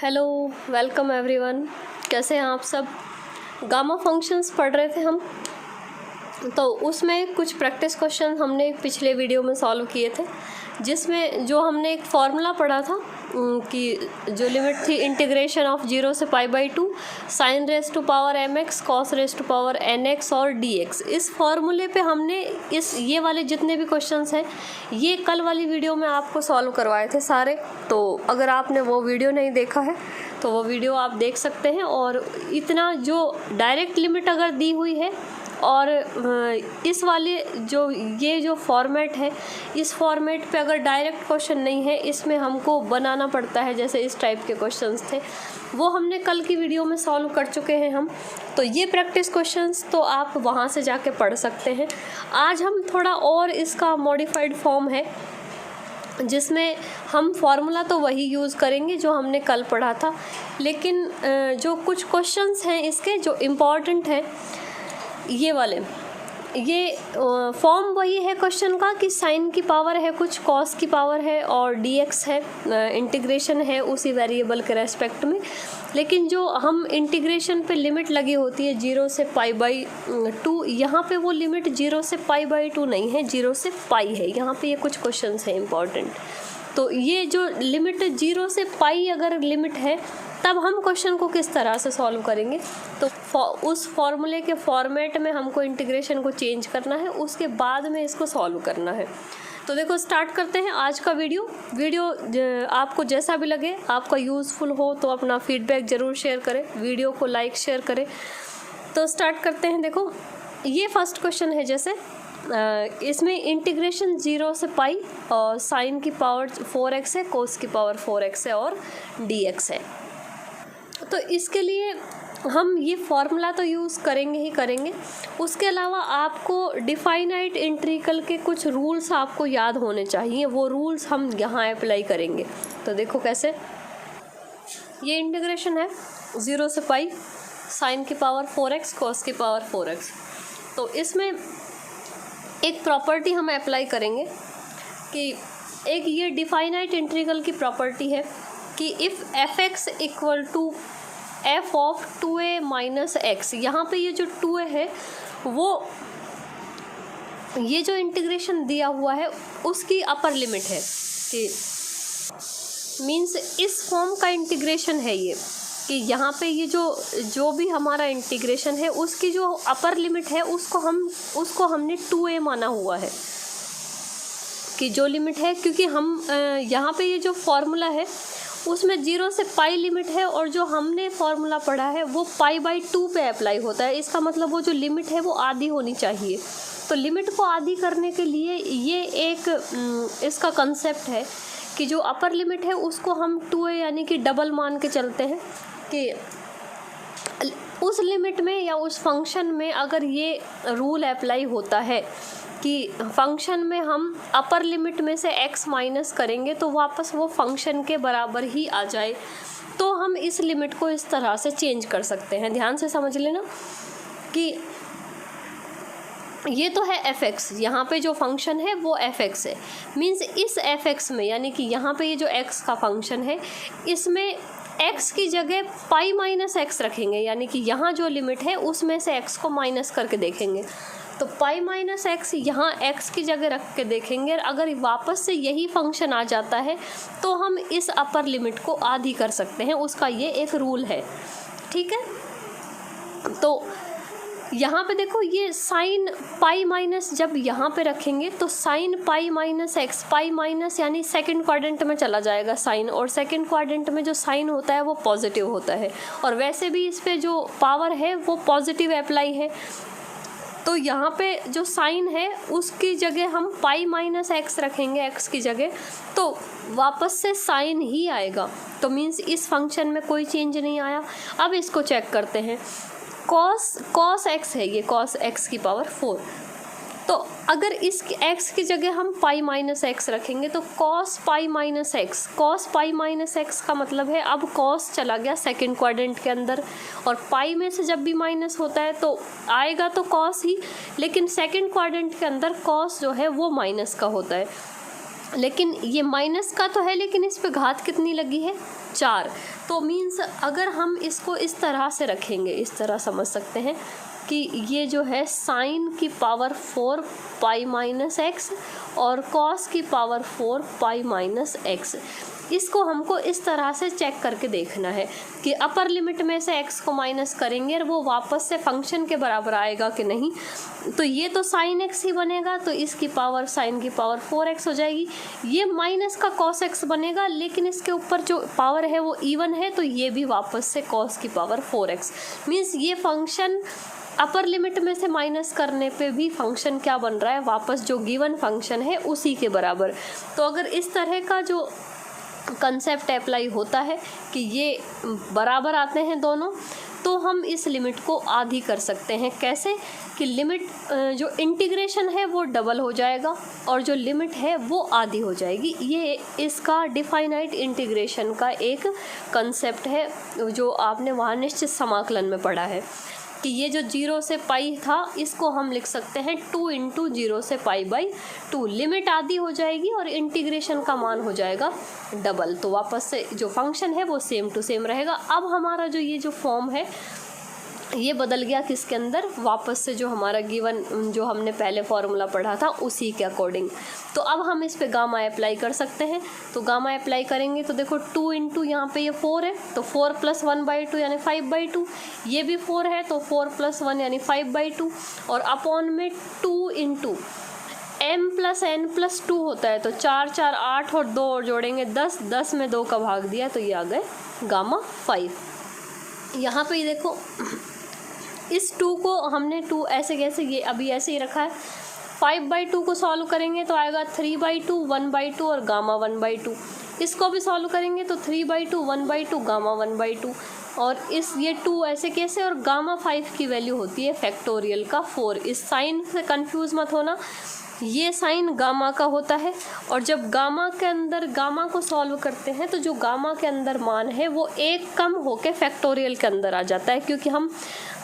Hello, welcome everyone. कैसे हैं आप सब। गामा फंक्शंस पढ़ रहे थे हम, तो उसमें कुछ प्रैक्टिस क्वेश्चन हमने पिछले वीडियो में सॉल्व किए थे, जिसमें जो हमने एक फार्मूला पढ़ा था कि जो लिमिट थी इंटीग्रेशन ऑफ 0 से π/2 sin raise to power mx cos raise to power nx और dx। इस फार्मूले पे हमने ये वाले जितने भी क्वेश्चंस हैं ये कल वाली वीडियो में आपको सॉल्व करवाए थे सारे। तो अगर आपने वो वीडियो नहीं देखा है तो वो वीडियो आप देख सकते हैं। और इतना जो डायरेक्ट लिमिट अगर दी हुई है और इस वाले जो फॉर्मेट है, इस फॉर्मेट पे अगर डायरेक्ट क्वेश्चन नहीं है, इसमें हमको बनाना पड़ता है, जैसे इस टाइप के क्वेश्चंस थे वो हमने कल की वीडियो में सॉल्व कर चुके हैं हम। तो ये प्रैक्टिस क्वेश्चंस तो आप वहाँ से जाके पढ़ सकते हैं। आज हम थोड़ा और इसका मॉडिफाइड फॉर्म है जिसमें हम फार्मूला तो वही यूज़ करेंगे जो हमने कल पढ़ा था, लेकिन जो कुछ क्वेश्चंस हैं इसके जो इम्पॉर्टेंट हैं ये वाले, ये फॉर्म वही है क्वेश्चन का कि साइन की पावर है कुछ, कॉस की पावर है और dx है, इंटीग्रेशन है उसी वेरिएबल के रेस्पेक्ट में। लेकिन जो हम इंटीग्रेशन पे लिमिट लगी होती है 0 से π/2, यहाँ पे वो लिमिट 0 से π/2 नहीं है, 0 से π है। यहाँ पे ये कुछ क्वेश्चंस हैं इम्पॉर्टेंट। तो ये जो लिमिट 0 से π अगर लिमिट है तब हम क्वेश्चन को किस तरह से सॉल्व करेंगे, तो उस फॉर्मूले के फॉर्मेट में हमको इंटीग्रेशन को चेंज करना है, उसके बाद में इसको सॉल्व करना है। तो देखो स्टार्ट करते हैं आज का वीडियो आपको जैसा भी लगे, आपका यूज़फुल हो तो अपना फीडबैक ज़रूर शेयर करें, वीडियो को लाइक शेयर करें। तो स्टार्ट करते हैं। देखो ये फर्स्ट क्वेश्चन है, जैसे इसमें इंटीग्रेशन 0 से π और साइन की पावर 4x है, कोस की पावर 4x है और dx है। तो इसके लिए हम ये फार्मूला तो यूज़ करेंगे ही करेंगे, उसके अलावा आपको डिफाइनाइट इंटीग्रल के कुछ रूल्स आपको याद होने चाहिए, वो रूल्स हम यहाँ अप्लाई करेंगे। तो देखो कैसे, ये इंटीग्रेशन है 0 से π साइन की पावर 4x कोस की पावर 4x। तो इसमें एक प्रॉपर्टी हम अप्लाई करेंगे कि एक ये डिफाइनाइट इंटीग्रल की प्रॉपर्टी है कि if fx equal to f of 2a minus x, यहाँ पे ये जो 2a है वो ये जो इंटीग्रेशन दिया हुआ है उसकी अपर लिमिट है, कि मीन्स इस फॉर्म का इंटीग्रेशन है ये, कि यहाँ पे ये जो भी हमारा इंटीग्रेशन है उसकी जो अपर लिमिट है उसको हमने 2a माना हुआ है कि जो लिमिट है, क्योंकि हम यहाँ पे ये जो फॉर्मूला है उसमें 0 से π लिमिट है और जो हमने फार्मूला पढ़ा है वो π/2 पे अप्लाई होता है। इसका मतलब वो जो लिमिट है वो आधी होनी चाहिए। तो लिमिट को आधी करने के लिए ये एक इसका कंसेप्ट है कि जो अपर लिमिट है उसको हम 2a यानी कि डबल मान के चलते हैं, कि उस लिमिट में या उस फंक्शन में अगर ये रूल अप्लाई होता है कि फंक्शन में हम अपर लिमिट में से x माइनस करेंगे तो वापस वो फंक्शन के बराबर ही आ जाए, तो हम इस लिमिट को इस तरह से चेंज कर सकते हैं। ध्यान से समझ लेना कि ये तो है fx, यहाँ पे जो फंक्शन है वो fx है, मीन्स इस fx में यानी कि यहाँ पे ये जो x का फंक्शन है इसमें x की जगह π माइनस x रखेंगे, यानी कि यहाँ जो लिमिट है उसमें से x को माइनस करके देखेंगे। तो π माइनस x यहाँ x की जगह रख के देखेंगे, अगर वापस से यही फंक्शन आ जाता है तो हम इस अपर लिमिट को आधी कर सकते हैं, उसका ये एक रूल है। ठीक है, तो यहाँ पे देखो ये साइन π माइनस जब यहाँ पे रखेंगे तो साइन π माइनस x, π माइनस यानी सेकंड क्वाड्रेंट में चला जाएगा साइन, और सेकंड क्वाड्रेंट में जो साइन होता है वो पॉजिटिव होता है, और वैसे भी इस पे जो पावर है वो पॉजिटिव अप्लाई है। तो यहाँ पे जो साइन है उसकी जगह हम π माइनस x रखेंगे x की जगह, तो वापस से साइन ही आएगा। तो मीन्स इस फंक्शन में कोई चेंज नहीं आया। अब इसको चेक करते हैं, cos x है, ये cos x की पावर 4। तो अगर इस x की जगह हम π माइनस x रखेंगे तो cos π माइनस x का मतलब है अब cos चला गया सेकंड क्वाड्रेंट के अंदर, और π में से जब भी माइनस होता है तो आएगा तो cos ही, लेकिन सेकंड क्वाड्रेंट के अंदर cos जो है वो माइनस का होता है। लेकिन ये माइनस का तो है, लेकिन इस पे घात कितनी लगी है, 4। तो मीन्स अगर हम इसको इस तरह से रखेंगे, इस तरह समझ सकते हैं कि ये जो है साइन की पावर 4 पाई माइनस एक्स और कॉस की पावर 4 पाई माइनस एक्स, इसको हमको इस तरह से चेक करके देखना है कि अपर लिमिट में से x को माइनस करेंगे और वो वापस से फंक्शन के बराबर आएगा कि नहीं। तो ये तो साइन x ही बनेगा, तो इसकी पावर साइन की पावर 4x हो जाएगी। ये माइनस का cos x बनेगा, लेकिन इसके ऊपर जो पावर है वो इवन है, तो ये भी वापस से cos की पावर 4x। मीन्स ये फंक्शन अपर लिमिट में से माइनस करने पे भी फंक्शन क्या बन रहा है, वापस जो गिवन फंक्शन है उसी के बराबर। तो अगर इस तरह का जो कंसेप्ट अप्लाई होता है कि ये बराबर आते हैं दोनों, तो हम इस लिमिट को आधी कर सकते हैं। कैसे कि लिमिट जो इंटीग्रेशन है वो डबल हो जाएगा और जो लिमिट है वो आधी हो जाएगी। ये इसका डिफाइनाइट इंटीग्रेशन का एक कंसेप्ट है जो आपने वहाँ निश्चित समाकलन में पढ़ा है कि ये जो 0 से पाई था इसको हम लिख सकते हैं 2 इंटू 0 से पाई बाई 2। लिमिट आधी हो जाएगी और इंटीग्रेशन का मान हो जाएगा डबल। तो वापस से जो फंक्शन है वो सेम टू सेम रहेगा। अब हमारा जो ये जो फॉर्म है ये बदल गया किसके अंदर, वापस से जो हमारा गिवन जो हमने पहले फॉर्मूला पढ़ा था उसी के अकॉर्डिंग। तो अब हम इस पे गामा अप्लाई कर सकते हैं। तो गामा अप्लाई करेंगे तो देखो 2 इंटू यहाँ पर ये 4 है, तो 4 + 1/2 यानी 5/2। ये भी 4 है तो 4 + 1 यानी 5/2 और अपॉन में 2 इंटू m + n + 2 होता है, तो 4 4 8 और 2 और जोड़ेंगे 10, 10 में 2 का भाग दिया तो ये आ गए गामा 5। यहाँ पे ये देखो इस 2 को हमने 2 ऐसे कैसे, ये अभी ऐसे ही रखा है। 5/2 को सॉल्व करेंगे तो आएगा 3/2 1/2 और गामा 1/2। इसको भी सॉल्व करेंगे तो 3/2 1/2 गामा 1/2 और इस ये 2 ऐसे कैसे, और गामा 5 की वैल्यू होती है फैक्टोरियल का 4। इस साइन से कंफ्यूज मत होना, ये साइन गामा का होता है और जब गामा के अंदर गामा को सॉल्व करते हैं तो जो गामा के अंदर मान है वो एक कम होके फैक्टोरियल के अंदर आ जाता है, क्योंकि हम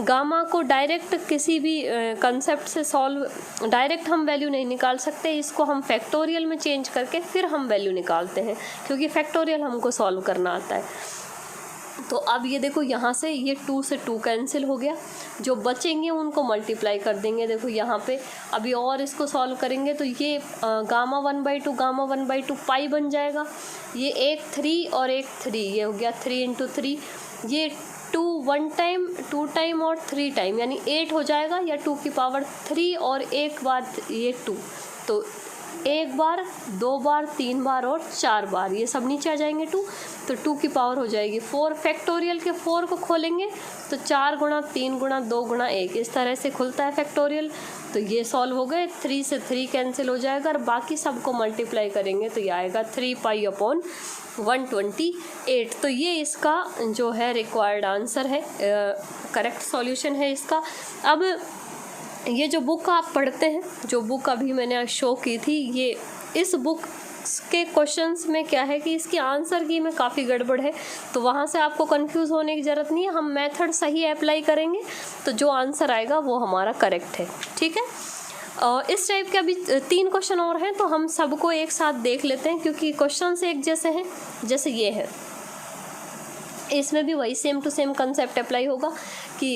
गामा को डायरेक्ट किसी भी कंसेप्ट से सॉल्व डायरेक्ट हम वैल्यू नहीं निकाल सकते। इसको हम फैक्टोरियल में चेंज करके फिर हम वैल्यू निकालते हैं, क्योंकि फैक्टोरियल हमको सॉल्व करना आता है। तो अब ये देखो यहाँ से ये 2 से 2 कैंसिल हो गया, जो बचेंगे उनको मल्टीप्लाई कर देंगे। देखो यहाँ पे अभी और इसको सॉल्व करेंगे तो ये गामा 1/2 गामा 1/2 पाई बन जाएगा। ये एक 3 और एक 3, ये हो गया 3 इंटू 3। ये 2 1 टाइम 2 टाइम और 3 टाइम यानी 8 हो जाएगा, या 2 की पावर 3 और एक बार ये 2, तो एक बार 2 बार 3 बार और 4 बार, ये सब नीचे आ जाएंगे 2, तो 2 की पावर हो जाएगी 4। फैक्टोरियल के 4 को खोलेंगे तो 4 गुणा 3 गुणा 2 गुणा 1 इस तरह से खुलता है फैक्टोरियल। तो ये सॉल्व हो गए, 3 से 3 कैंसिल हो जाएगा और बाकी सबको मल्टीप्लाई करेंगे तो ये आएगा 3 पाई अपॉन 128। तो ये इसका जो है रिक्वायर्ड आंसर है, करेक्ट सॉल्यूशन है इसका। अब ये जो बुक आप पढ़ते हैं, जो बुक अभी मैंने शो की थी, ये इस बुक के क्वेश्चंस में क्या है कि इसकी आंसर की में काफ़ी गड़बड़ है, तो वहाँ से आपको कंफ्यूज होने की ज़रूरत नहीं है। हम मेथड सही अप्लाई करेंगे तो जो आंसर आएगा वो हमारा करेक्ट है, ठीक है। इस टाइप के अभी 3 क्वेश्चन और हैं, तो हम सबको एक साथ देख लेते हैं, क्योंकि क्वेश्चन एक जैसे हैं, जैसे ये है इसमें भी वही same to same concept apply होगा कि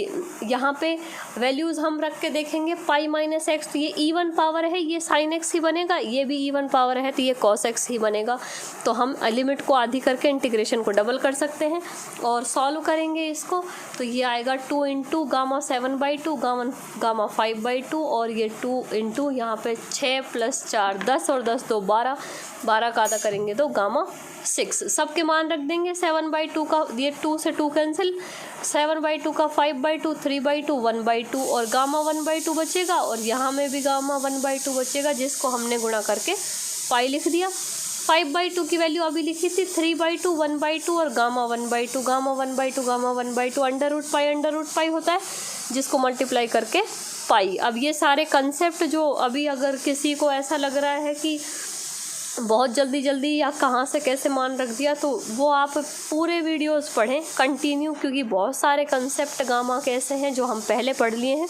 यहाँ पे वैल्यूज़ हम रख के देखेंगे पाई माइनस एक्स, तो ये इवन पावर है, ये साइन एक्स ही बनेगा, ये भी इवन पावर है तो ये कॉस एक्स ही बनेगा। तो हम लिमिट को आधी करके इंटीग्रेशन को डबल कर सकते हैं और सॉल्व करेंगे इसको, तो ये आएगा 2 इंटू गामा 7/2 गामा 5/2 और ये 2 इंटू यहाँ पे 6 + 4 10 और 10 2 12, 12 का आधा करेंगे तो गामा 6। सबके मान रख देंगे। 7/2 का ये 2 से 2 कैंसिल, 7/2 का 5/2 3/2 1/2 और गामा 1/2 बचेगा और यहाँ में भी गामा 1/2 बचेगा, जिसको हमने गुणा करके पाई लिख दिया। 5/2 की वैल्यू अभी लिखी थी 3/2 1/2 और गामा 1/2 गामा 1/2 गामा 1/2 √पाई होता है, जिसको मल्टीप्लाई करके पाई। अब ये सारे कंसेप्ट जो अभी अगर किसी को ऐसा लग रहा है कि बहुत जल्दी जल्दी या कहाँ से कैसे मान रख दिया, तो वो आप पूरे वीडियोस पढ़ें कंटिन्यू, क्योंकि बहुत सारे कंसेप्ट गामा के ऐसे हैं जो हम पहले पढ़ लिए हैं।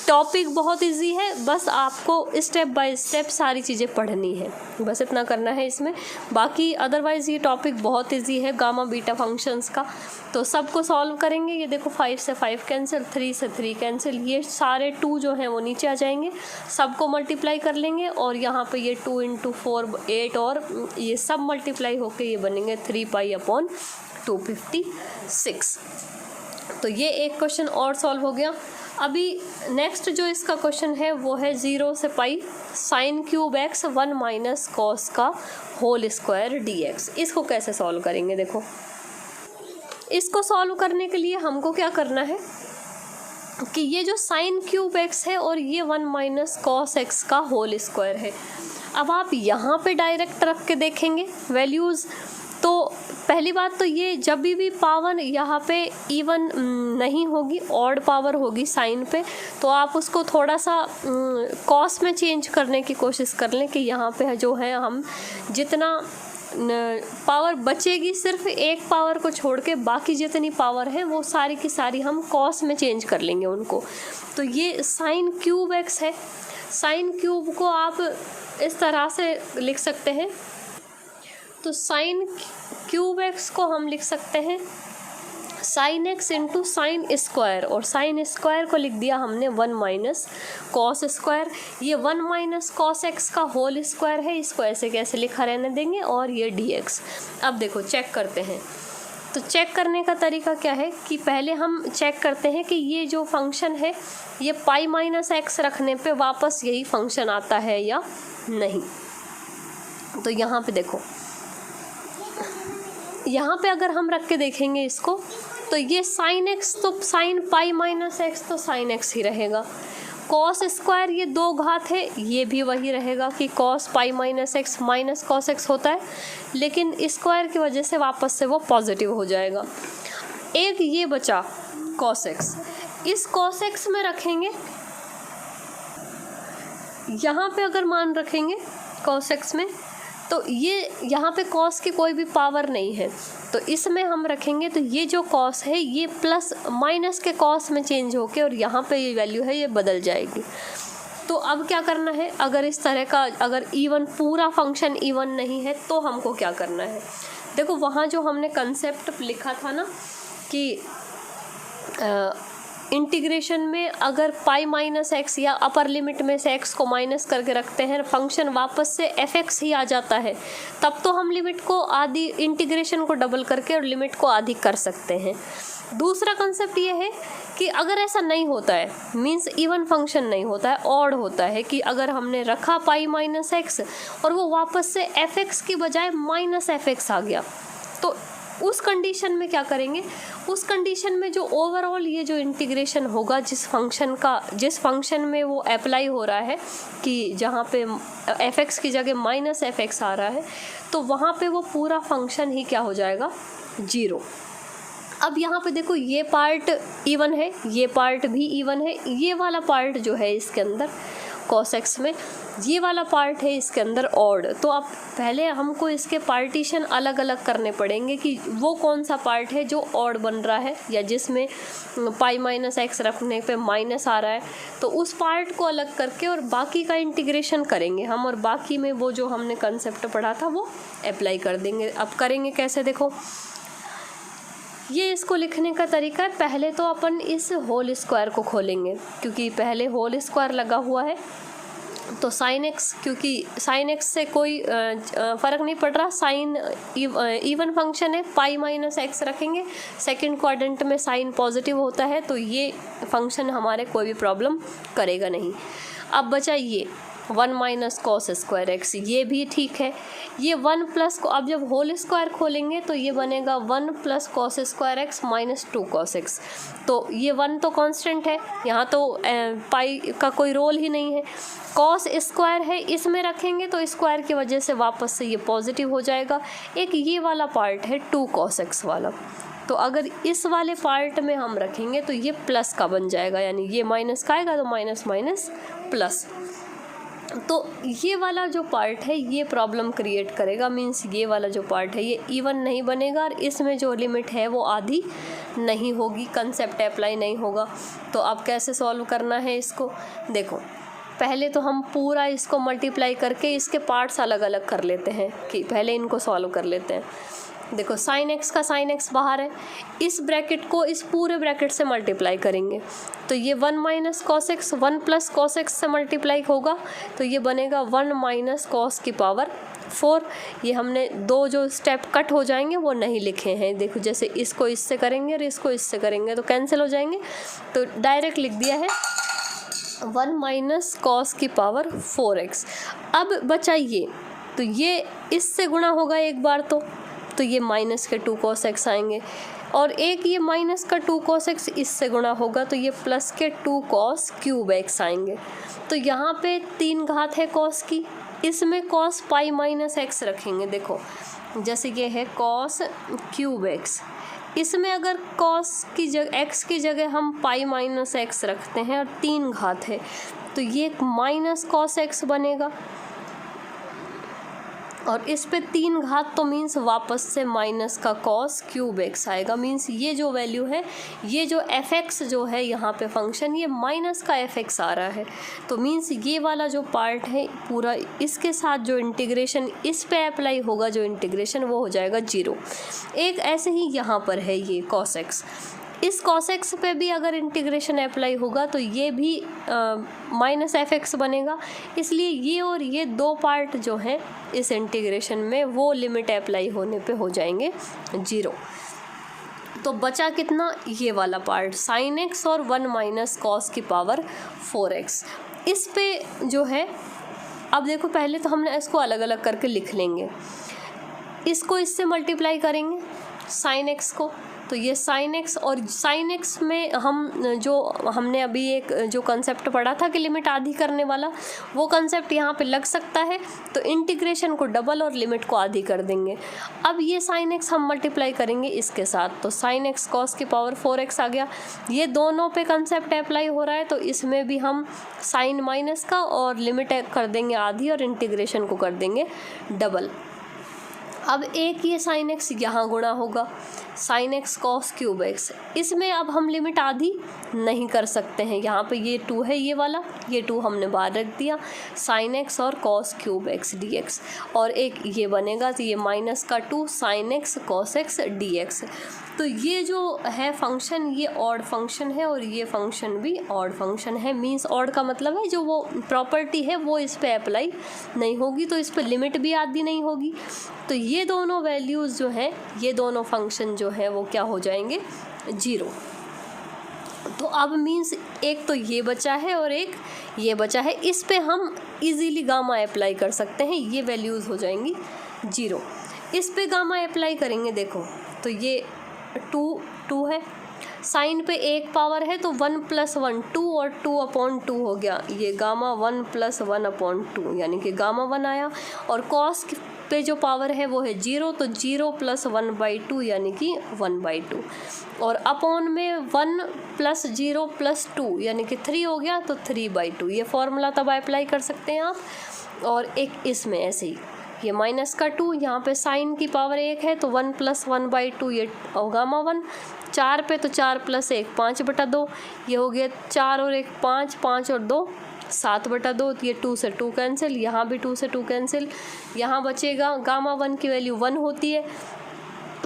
टॉपिक बहुत इजी है, बस आपको स्टेप बाय स्टेप सारी चीज़ें पढ़नी है, बस इतना करना है इसमें। बाकी अदरवाइज़ ये टॉपिक बहुत इजी है गामा बीटा फंक्शंस का। तो सबको सॉल्व करेंगे। ये देखो 5 से 5 कैंसिल, 3 से 3 कैंसिल, ये सारे 2 जो हैं वो नीचे आ जाएंगे, सबको मल्टीप्लाई कर लेंगे और यहाँ पे ये 2 × 4 8 और ये सब मल्टीप्लाई होके ये बनेंगे 3π/256। तो ये एक क्वेश्चन और सॉल्व हो गया। अभी नेक्स्ट जो इसका क्वेश्चन है वो है 0 से पाई sin³ x 1 - cos का होल स्क्वायर dx। इसको कैसे सॉल्व करेंगे? देखो, इसको सॉल्व करने के लिए हमको क्या करना है कि ये जो sin³ x है और ये 1 - cos x का होल स्क्वायर है। अब आप यहाँ पे डायरेक्ट रख के देखेंगे वैल्यूज़, तो पहली बात तो ये जब भी पावर यहाँ पे इवन नहीं होगी, ऑड पावर होगी साइन पे, तो आप उसको थोड़ा सा कॉस में चेंज करने की कोशिश कर लें कि यहाँ पे जो है हम जितना पावर बचेगी सिर्फ एक पावर को छोड़ के बाकी जितनी पावर है वो सारी की सारी हम कॉस में चेंज कर लेंगे उनको। तो ये sin³ x है। sin³ को आप इस तरह से लिख सकते हैं, तो sin³ x को हम लिख सकते हैं sin x × sin² और sin² को लिख दिया हमने 1 - cos²। ये 1 - cos x का होल स्क्वायर है, इसको ऐसे कैसे लिखा रहने देंगे, और ये dx। अब देखो चेक करते हैं। तो चेक करने का तरीका क्या है कि पहले हम चेक करते हैं कि ये जो फंक्शन है ये π - x रखने पे वापस यही फंक्शन आता है या नहीं। तो यहाँ पे देखो, यहाँ पे अगर हम रख के देखेंगे इसको, तो ये sin x तो sin π - x तो sin x ही रहेगा। cos² ये 2 घात है, ये भी वही रहेगा कि cos π - x minus cos x होता है, लेकिन स्क्वायर की वजह से वापस से वो पॉजिटिव हो जाएगा। एक ये बचा cos x, इस cos x में रखेंगे, यहाँ पे अगर मान रखेंगे cos x में, तो ये यहाँ पे cos की कोई भी पावर नहीं है, तो इसमें हम रखेंगे तो ये जो cos है ये प्लस माइनस के cos में चेंज होके और यहाँ पे ये वैल्यू है ये बदल जाएगी। तो अब क्या करना है, अगर इस तरह का अगर इवन पूरा फंक्शन इवन नहीं है तो हमको क्या करना है? देखो वहाँ जो हमने कंसेप्ट लिखा था ना कि इंटीग्रेशन में अगर π - x या अपर लिमिट में से x को माइनस करके रखते हैं, फंक्शन वापस से fx ही आ जाता है, तब तो हम लिमिट को आधी, इंटीग्रेशन को डबल करके और लिमिट को आधी कर सकते हैं। दूसरा कंसेप्ट ये है कि अगर ऐसा नहीं होता है, मींस इवन फंक्शन नहीं होता है, ऑड होता है, कि अगर हमने रखा π - x और वो वापस से fx की बजाय -fx आ गया, तो उस कंडीशन में क्या करेंगे? उस कंडीशन में जो ओवरऑल ये जो इंटीग्रेशन होगा जिस फंक्शन में वो अप्लाई हो रहा है कि जहाँ पे fx की जगह -fx आ रहा है, तो वहाँ पे वो पूरा फंक्शन ही क्या हो जाएगा? 0। अब यहाँ पे देखो ये पार्ट इवन है, ये पार्ट भी इवन है, ये वाला पार्ट जो है इसके अंदर cos x में, ये वाला पार्ट है इसके अंदर ऑड। तो अब पहले हमको इसके पार्टीशन अलग अलग करने पड़ेंगे कि वो कौन सा पार्ट है जो ऑड बन रहा है या जिसमें π - x रखने पे माइनस आ रहा है, तो उस पार्ट को अलग करके और बाकी का इंटीग्रेशन करेंगे हम, और बाकी में वो जो हमने कंसेप्ट पढ़ा था वो अप्लाई कर देंगे। अब करेंगे कैसे? देखो, ये इसको लिखने का तरीका है, पहले तो अपन इस होल स्क्वायर को खोलेंगे, क्योंकि पहले होल स्क्वायर लगा हुआ है, तो sin x, क्योंकि sin x से कोई फ़र्क नहीं पड़ रहा, साइन इवन फंक्शन है, π - x रखेंगे, सेकंड क्वाड्रेंट में साइन पॉजिटिव होता है, तो ये फंक्शन हमारे कोई भी प्रॉब्लम करेगा नहीं। अब बचा ये 1 - cos² x, ये भी ठीक है। ये 1 प्लस को अब जब होल स्क्वायर खोलेंगे तो ये बनेगा 1 + cos² x - 2 cos x। तो ये 1 तो कांस्टेंट है, यहाँ तो पाई का कोई रोल ही नहीं है। cos² है, इसमें रखेंगे तो स्क्वायर की वजह से वापस से ये पॉजिटिव हो जाएगा। एक ये वाला पार्ट है 2 cos x वाला, तो अगर इस वाले पार्ट में हम रखेंगे तो ये प्लस का बन जाएगा, यानी ये माइनस का आएगा तो माइनस माइनस प्लस। तो ये वाला जो पार्ट है ये प्रॉब्लम क्रिएट करेगा, मीन्स ये वाला जो पार्ट है ये इवन नहीं बनेगा और इसमें जो लिमिट है वो आधी नहीं होगी, कंसेप्ट अप्लाई नहीं होगा। तो अब कैसे सॉल्व करना है इसको, देखो पहले तो हम पूरा इसको मल्टीप्लाई करके इसके पार्ट्स अलग अलग कर लेते हैं कि पहले इनको सॉल्व कर लेते हैं। देखो साइन एक्स का साइन एक्स बाहर है, इस ब्रैकेट को इस पूरे ब्रैकेट से मल्टीप्लाई करेंगे तो ये 1 minus cos x 1 plus cos x से मल्टीप्लाई होगा तो ये बनेगा 1 माइनस कॉस की पावर 4। ये हमने दो जो स्टेप कट हो जाएंगे वो नहीं लिखे हैं, देखो जैसे इसको इससे करेंगे और इसको इससे करेंगे तो कैंसिल हो जाएंगे, तो डायरेक्ट लिख दिया है 1 माइनस कॉस की पावर 4x। अब बचा ये, तो ये इससे गुणा होगा एक बार तो ये माइनस के 2 cos x आएंगे और एक ये माइनस का 2 cos x इससे गुणा होगा तो ये प्लस के 2 cos क्यूब x आएंगे। तो यहाँ पे 3 घात है cos की, इसमें cos पाई माइनस x रखेंगे। देखो जैसे ये है cos क्यूब x, इसमें अगर cos की जगह x की जगह हम पाई माइनस x रखते हैं और 3 घात है तो ये माइनस cos x बनेगा और इस पे 3 घात तो मीन्स वापस से माइनस का cos क्यूब x आएगा। मीन्स ये जो वैल्यू है, ये जो fx जो है यहाँ पे फंक्शन, ये माइनस का fx आ रहा है। तो मीन्स ये वाला जो पार्ट है पूरा, इसके साथ जो इंटीग्रेशन इस पे अप्लाई होगा, जो इंटीग्रेशन वो हो जाएगा 0। एक ऐसे ही यहाँ पर है ये cos x, इस cos x पे भी अगर इंटीग्रेशन अप्लाई होगा तो ये भी माइनस fx बनेगा। इसलिए ये और ये दो पार्ट जो हैं इस इंटीग्रेशन में वो लिमिट अप्लाई होने पे हो जाएंगे 0। तो बचा कितना, ये वाला पार्ट साइन x और 1 माइनस कॉस की पावर 4x। इस पे जो है, अब देखो पहले तो हमने इसको अलग अलग करके लिख लेंगे, इसको इससे मल्टीप्लाई करेंगे साइन x को, तो ये साइन एक्स और साइन एक्स में हमने अभी एक जो कंसेप्ट पढ़ा था कि लिमिट आधी करने वाला, वो कंसेप्ट यहाँ पे लग सकता है। तो इंटीग्रेशन को डबल और लिमिट को आधी कर देंगे। अब ये साइन एक्स हम मल्टीप्लाई करेंगे इसके साथ, तो साइन एक्स कॉस की पावर 4x आ गया। ये दोनों पे कंसेप्ट अप्लाई हो रहा है तो इसमें भी हम साइन माइनस का और लिमिट कर देंगे आधी और इंटीग्रेशन को कर देंगे डबल। अब एक ये साइन एक्स यहाँ गुणा होगा sine x cos cube x, इसमें अब हम लिमिट आधी नहीं कर सकते हैं। यहाँ पे ये 2 है, ये वाला, ये 2 हमने बाहर रख दिया, साइन एक्स और cos cube x D x, और एक ये बनेगा तो ये माइनस का 2 sine x cos x D x. तो ये जो है फंक्शन, ये ऑड फंक्शन है और ये फंक्शन भी ऑड फंक्शन है। मीन्स ऑड का मतलब है जो वो प्रॉपर्टी है वो इस पे अप्लाई नहीं होगी, तो इस पे लिमिट भी आधी नहीं होगी। तो ये दोनों वैल्यूज़ जो हैं, ये दोनों फंक्शन जो है वो क्या हो जाएंगे 0। तो अब मीन्स एक तो ये बचा है और एक ये बचा है, इस पे हम इजीली गामा अप्लाई कर सकते हैं, ये वैल्यूज़ हो जाएंगी 0। इस पे गामा अप्लाई करेंगे, देखो तो ये 2 है, साइन पे एक पावर है तो 1 + 1 2 और 2/2 हो गया, ये गामा 1 + 1/2 यानी कि गामा 1 आया। और कॉस पे जो पावर है वो है 0, तो 0 + 1/2 यानी कि 1/2, और अपॉन में 1 + 0 + 2 यानी कि 3 हो गया तो 3/2। ये फॉर्मूला तब अप्लाई कर सकते हैं आप। और एक इसमें ऐसे ही ये माइनस का 2, यहाँ पे साइन की पावर 1 है तो 1 + 1/2 ये गामा 1, 4 पे तो 4 + 1 5/2, ये हो गया 4 और 1 5, 5 और 2 7/2, ये 2 से 2 कैंसिल, यहाँ भी 2 से 2 कैंसिल, यहाँ बचेगा गामा 1 की वैल्यू 1 होती है,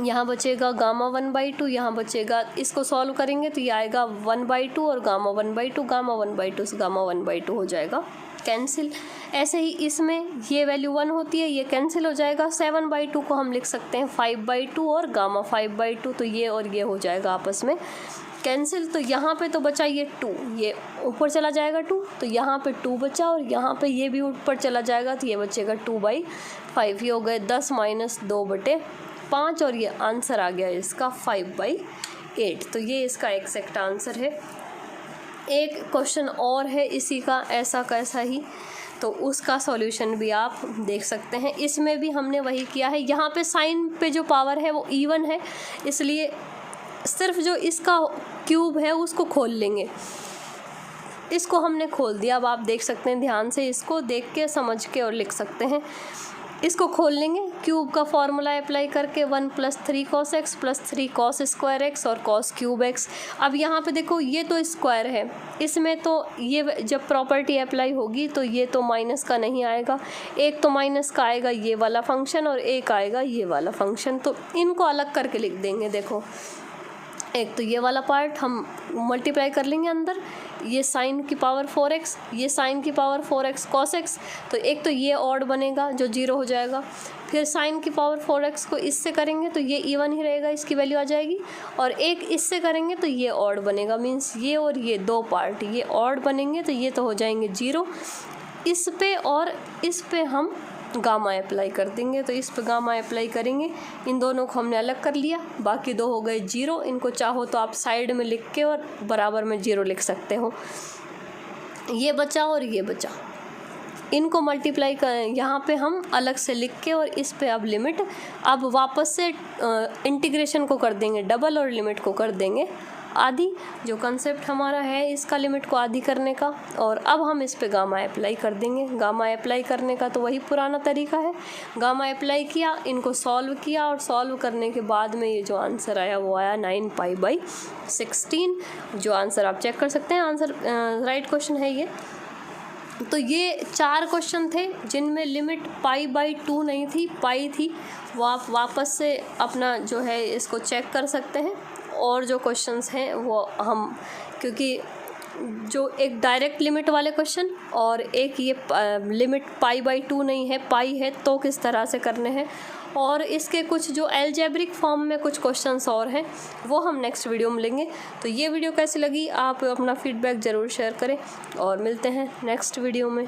यहाँ बचेगा गामा 1/2, यहाँ बचेगा, इसको सॉल्व करेंगे तो ये आएगा 1/2 और गामा 1/2, गामा 1/2 से गामा 1/2 हो जाएगा कैंसिल। ऐसे ही इसमें ये वैल्यू 1 होती है, ये कैंसिल हो जाएगा। 7/2 को हम लिख सकते हैं 5/2 और गामा 5/2, तो ये और ये हो जाएगा आपस में कैंसिल। तो यहाँ पे तो बचा ये 2, ये ऊपर चला जाएगा 2, तो यहाँ पे 2 बचा, और यहाँ पे ये भी ऊपर चला जाएगा तो ये बचेगा 2/5। ये हो गए 10 - 2/5 और ये आंसर आ गया इसका 5/8। तो ये इसका एग्जैक्ट आंसर है। एक क्वेश्चन और है इसी का ऐसा कैसा ही, तो उसका सॉल्यूशन भी आप देख सकते हैं। इसमें भी हमने वही किया है, यहाँ पे साइन पे जो पावर है वो इवन है, इसलिए सिर्फ जो इसका क्यूब है उसको खोल लेंगे, इसको हमने खोल दिया। अब आप देख सकते हैं, ध्यान से इसको देख के समझ के और लिख सकते हैं। इसको खोल लेंगे, क्यूब का फॉर्मूला अप्लाई करके 1 + 3 cos x + 3 cos square x और cos क्यूब x। अब यहाँ पे देखो ये तो स्क्वायर है, इसमें तो ये जब प्रॉपर्टी अप्लाई होगी तो ये तो माइनस का नहीं आएगा, एक तो माइनस का आएगा ये वाला फंक्शन और एक आएगा ये वाला फंक्शन, तो इनको अलग करके लिख देंगे। देखो एक तो ये वाला पार्ट हम मल्टीप्लाई कर लेंगे अंदर, ये साइन की पावर 4x, ये साइन की पावर 4x cos x, तो एक तो ये ऑड बनेगा जो 0 हो जाएगा। फिर साइन की पावर 4x को इससे करेंगे तो ये इवन ही रहेगा, इसकी वैल्यू आ जाएगी। और एक इससे करेंगे तो ये ऑड बनेगा, मीन्स ये और ये दो पार्ट ये ऑड बनेंगे, तो ये तो हो जाएंगे 0। इस पे और इस पे हम गामा अप्लाई कर देंगे, तो इस पे गामा अप्लाई करेंगे। इन दोनों को हमने अलग कर लिया, बाकी दो हो गए 0। इनको चाहो तो आप साइड में लिख के और बराबर में 0 लिख सकते हो। ये बचा और ये बचा, इनको मल्टीप्लाई कर यहाँ पे हम अलग से लिख के और इस पे अब लिमिट, अब वापस से इंटीग्रेशन को कर देंगे डबल और लिमिट को कर देंगे आधी। जो कंसेप्ट हमारा है इसका लिमिट को आधी करने का, और अब हम इस पे गामा अप्लाई कर देंगे। गामा अप्लाई करने का तो वही पुराना तरीका है, गामा अप्लाई किया, इनको सॉल्व किया और सॉल्व करने के बाद में ये जो आंसर आया वो आया 9π/16। जो आंसर आप चेक कर सकते हैं, आंसर राइट क्वेश्चन है ये। तो ये 4 क्वेश्चन थे जिनमें लिमिट π/2 नहीं थी, पाई थी। वो आप वापस से अपना जो है इसको चेक कर सकते हैं। और जो क्वेश्चंस हैं वो हम, क्योंकि जो एक डायरेक्ट लिमिट वाले क्वेश्चन और एक ये लिमिट π/2 नहीं है, पाई है, तो किस तरह से करने हैं, और इसके कुछ जो अलजेब्रिक फॉर्म में कुछ क्वेश्चंस और हैं वो हम नेक्स्ट वीडियो में लेंगे। तो ये वीडियो कैसी लगी आप अपना फीडबैक ज़रूर शेयर करें और मिलते हैं नेक्स्ट वीडियो में।